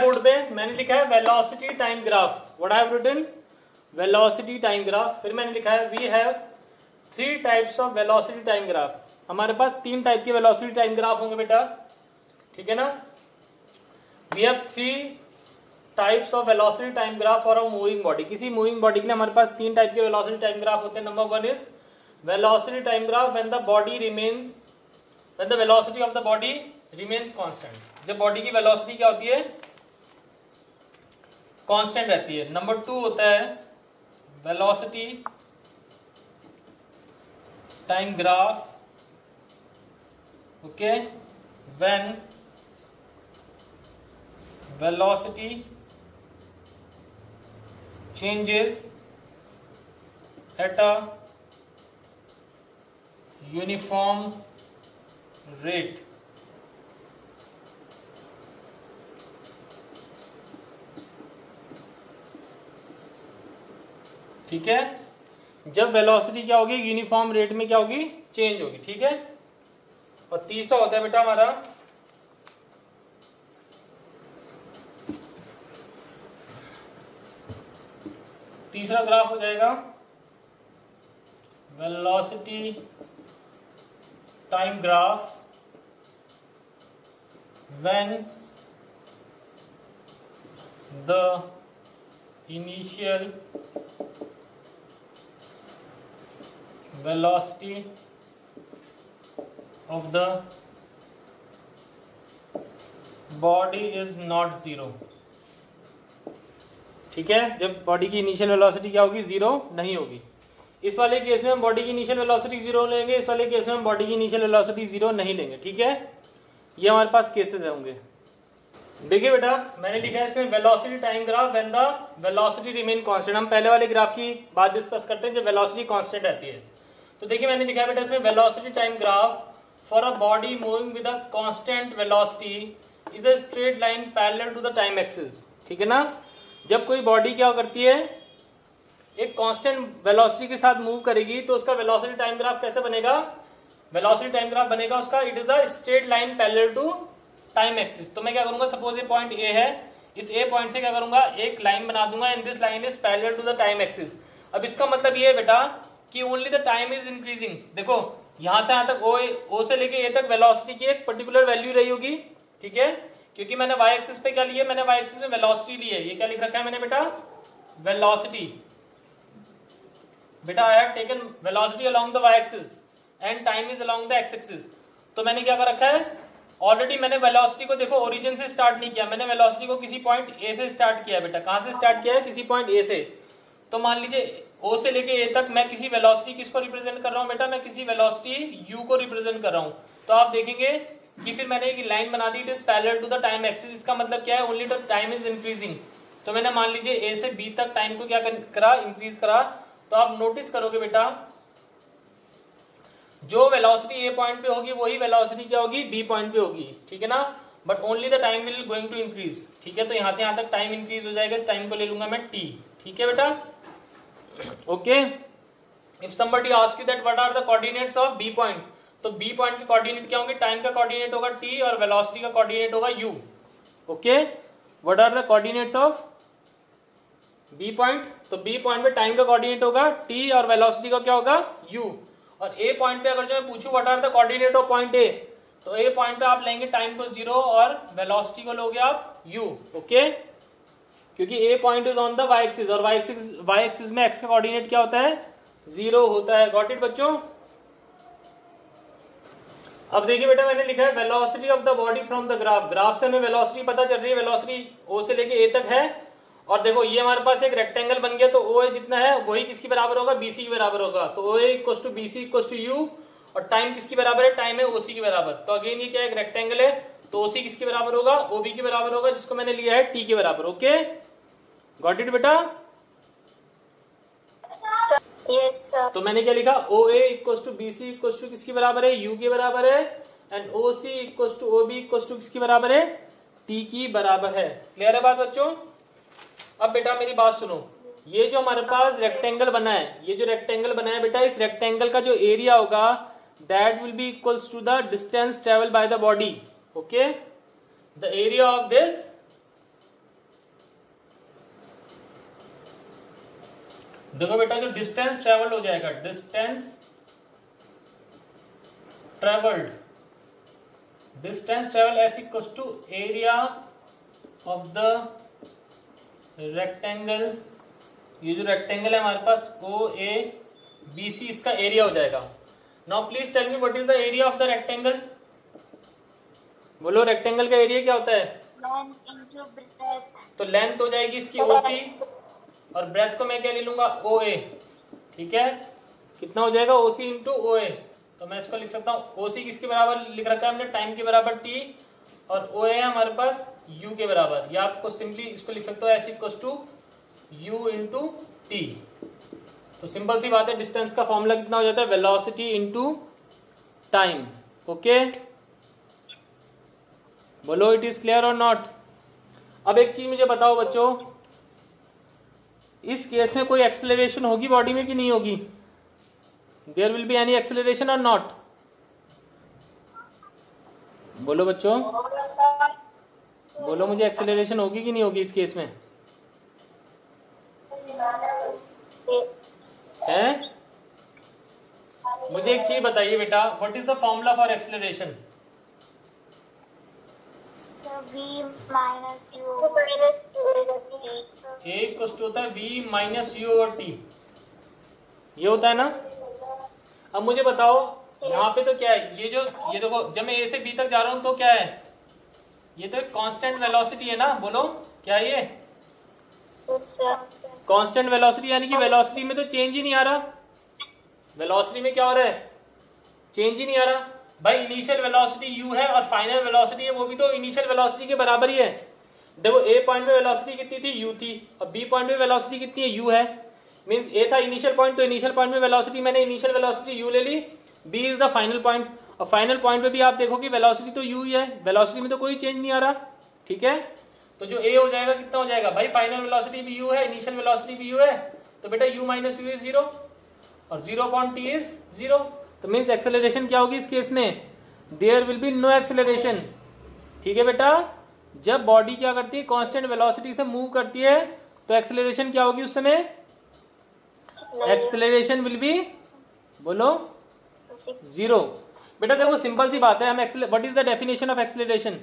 Board पे मैंने लिखा है velocity time graph. What I have written? Velocity time graph. फिर मैंने लिखा है we have 3 types of velocity time graph. हमारे पास 3 टाइप के वेलोसिटी टाइम ग्राफ होंगे बेटा, ठीक है ना. We have 3 types of velocity time graph for a moving body. किसी मूविंग बॉडी के लिए हमारे पास 3 टाइप के वेलोसिटी टाइम ग्राफ होते हैं. Number 1 is velocity time graph when the velocity of the body remains constant. जब बॉडी की वेलोसिटी क्या होती है? कांस्टेंट रहती है. नंबर 2 होता है velocity time graph, okay, when velocity changes at a uniform rate. ठीक है, जब वेलोसिटी क्या होगी? यूनिफॉर्म रेट में क्या होगी? चेंज होगी. ठीक है. और तीसरा होता है बेटा हमारा तीसरा ग्राफ हो जाएगा velocity time graph when the initial velocity of the body is not zero. ठीक है, जब बॉडी की इनिशियल वेलोसिटी क्या होगी? जीरो नहीं होगी. इस वाले केस में हम बॉडी की इनिशियल वेलोसिटी जीरो लेंगे, इस वाले केस में हम बॉडी की इनिशियल वेलोसिटी जीरो नहीं लेंगे. ठीक है, ये हमारे पास केसेस होंगे. देखिए बेटा, मैंने लिखा है इसमें velocity time graph when the velocity remain constant. हम पहले वाले ग्राफ की बात डिस्कस करते हैं जब वेलोसिटी कांस्टेंट रहती है. तो देखिए मैंने लिखा है बेटा इसमें velocity time graph for a body moving with a constant velocity is a straight line parallel to the time axis. ठीक है ना. जब कोई बॉडी क्या करती है? एक कांस्टेंट वेलोसिटी के साथ मूव करेगी तो उसका वेलोसिटी टाइम ग्राफ कैसे बनेगा? वेलोसिटी टाइम ग्राफ बनेगा उसका, it is a straight line parallel to time axis. तो मैं क्या करूंगा? सपोज ये पॉइंट ए है, इस ए पॉइंट से क्या करूंगा? एक लाइन बना दूंगा and this line is parallel to the time axis. अब इसका मतलब ये है बेटा कि only the time is increasing. देखो यहां से यहां तक ओ से लेके ए तक वेलोसिटी की एक पर्टिकुलर वैल्यू रही होगी. ठीक है, क्योंकि मैंने वाई एक्सिस पे क्या लिया? मैंने वाई एक्सिस में वेलोसिटी ली है. ये क्या लिख रखा है मैंने बेटा? वेलोसिटी. बेटा I have taken velocity along the Y axis and time is along the x axis. तो मैंने क्या कर रखा है? ऑलरेडी मैंने वेलोसिटी को देखो ओरिजिन से स्टार्ट नहीं किया, मैंने वेलोसिटी को किसी पॉइंट ए से स्टार्ट किया. बेटा कहां से स्टार्ट किया है? किसी पॉइंट ए से. तो मान लीजिए ओ से लेके ए तक मैं किसी वेलोसिटी किसको रिप्रेजेंट कर रहा हूं बेटा? मैं किसी वेलोसिटी यू को रिप्रेजेंट कर रहा हूं. तो आप देखेंगे कि फिर मैंने एक लाइन बना दी, it is parallel to the time axis. इसका मतलब क्या है? Only the time is increasing. तो मैंने मान लीजिए ए से बी तक टाइम को क्या करा? इंक्रीज करा. तो आप नोटिस करोगे बेटा जो वेलोसिटी ए पॉइंट पे होगी वही वेलोसिटी क्या होगी? बी पॉइंट पे होगी. ठीक है ना. But only the time will going to increase. ठीक है, तो यहां से यहां तक टाइम इंक्रीज हो जाएगा. इस टाइम को ले लूंगा मैं टी. ठीक है बेटा. Okay, if somebody ask you that what are the coordinates of B point, तो बी पॉइंट के कोऑर्डिनेट क्या होंगे? टाइम का कोऑर्डिनेट होगा टी और वेलोसिटी का कोऑर्डिनेट होगा u. Okay, what are the coordinates of B point? तो बी पॉइंट पे टाइम का कोऑर्डिनेट होगा टी और वेलोसिटी का क्या होगा? यू. और ए पॉइंट पे अगर जो मैं पूछूं what are the coordinate of point A, तो ए पॉइंट पे आप लेंगे टाइम को 0 और वेलोसिटी को लोगे आप u. ओके, क्योंकि A point is on the Y axis और वाई एक्सिस में एक्स का कोऑर्डिनेट क्या होता है? 0 होता है. गॉट इट बच्चों? अब देखिए बेटा मैंने लिखा है velocity of the body from the graph. Graph से हमें वेलोसिटी पता चल रही है, वेलोसिटी ओ से लेके ए तक है. और देखो ये हमारे पास एक रेक्टेंगल बन गया, तो ओ ए जितना है वही किसकी बराबर होगा? बीसी की बराबर होगा. तो O A equal to BC equal to U. और टाइम किसकी बराबर है? टाइम है ओसी की बराबर. तो अगेन ये क्या है? एक रेक्टेंगल है, तो ओसी किसकी बराबर होगा? ओबी की बराबर होगा, जिसको मैंने लिया है टी के बराबर. ओके, गॉट इट बेटा? Yes sir. तो मैंने क्या लिखा? O A equal to BC equal to किसकी बराबर है? यू के बराबर है. And O C equal to OB equal to किसकी बराबर है? टी की बराबर है. क्लियर है बात बच्चों? अब बेटा मेरी बात सुनो, ये जो हमारे पास रेक्टेंगल बना है, ये जो रेक्टेंगल बना है बेटा, इस रेक्टेंगल का जो एरिया होगा that will be equals to the distance travel by the body. Okay, the area of this देखो बेटा जो डिस्टेंस ट्रेवल्ड हो जाएगा, distance travelled s equal to area of the rectangle. ये जो रेक्टेंगल है हमारे पास ओ ए बी सी, इसका एरिया हो जाएगा। Now please tell me what is the area of the rectangle. बोलो रेक्टेंगल का एरिया क्या होता है? Length into breadth. तो लेंथ हो जाएगी इसकी ओसी और ब्रेथ को मैं क्या ले लूंगा? ओ ए। ठीक है, कितना हो जाएगा? ओसी इंटू ओ ए। तो मैं इसको लिख सकता हूँ, ओसी किसके बराबर लिख रखा है हमने? टाइम के बराबर टी, और ओ ए हमारे पास यू के बराबर। या आपको सिंपली इसको लिख सकते हो s equal to u into t. तो सिंपल सी बात है, डिस्टेंस का फॉर्मूला कितना हो जाता है? Velocity into time. ओके, बोलो इट इज क्लियर और नॉट? अब एक चीज मुझे बताओ बच्चों, इस केस में कोई एक्सेलरेशन होगी बॉडी में कि नहीं होगी? There will be any acceleration और नॉट? बोलो बच्चों, बोलो मुझे, एक्सेलरेशन होगी कि नहीं होगी इस केस में? है? मुझे एक चीज बताइए बेटा, what is the formula for acceleration? v minus u ए कोस्ट होता है v माइनस यू और टी, ये होता है ना? अब मुझे बताओ यहाँ पे तो क्या है, ये देखो, जब मैं ए से बी तक जा रहा हूं तो क्या है? ये तो एक कांस्टेंट वेलोसिटी है ना? बोलो क्या है ये? कांस्टेंट वेलोसिटी, यानी कि वेलोसिटी में तो चेंज ही नहीं आ रहा। वेलोसिटी में क्या हो रहा है? चेंज ही नहीं आ रहा। भाई इनिशियल वेलोसिटी u है और फाइनल वेलोसिटी है वो भी तो इनिशियल वेलोसिटी के बराबर ही है। देखो ए पॉइंट पे वेलोसिटी कितनी थी? u थी, और बी पॉइंट पे वेलोसिटी कितनी है? u है। मींस ए था इनिशियल पॉइंट, तो इनिशियल पॉइंट में वेलोसिटी, मैंने इनिशियल वेलोसिटी u ले ली, b is the final point, और फाइनल पॉइंट पे भी आप देखो कि वेलोसिटी तो u ही है, वेलोसिटी में तो कोई चेंज नहीं आ रहा। ठीक है, तो जो a हो जाएगा कितना हो जाएगा? भाई फाइनल वेलोसिटी भी u है, इनिशियल वेलोसिटी भी u है, तो बेटा u माइनस यू इज 0 और 0 अपॉन t इज 0। तो मीन्स एक्सेलरेशन क्या होगी इस केस में? There will be no acceleration. ठीक है बेटा, जब बॉडी क्या करती है? कांस्टेंट वेलोसिटी से मूव करती है, तो एक्सेलरेशन क्या होगी उस समय? एक्सेलरेशन विल बी, बोलो, 0। बेटा देखो सिंपल सी बात है, हम what is the definition of acceleration?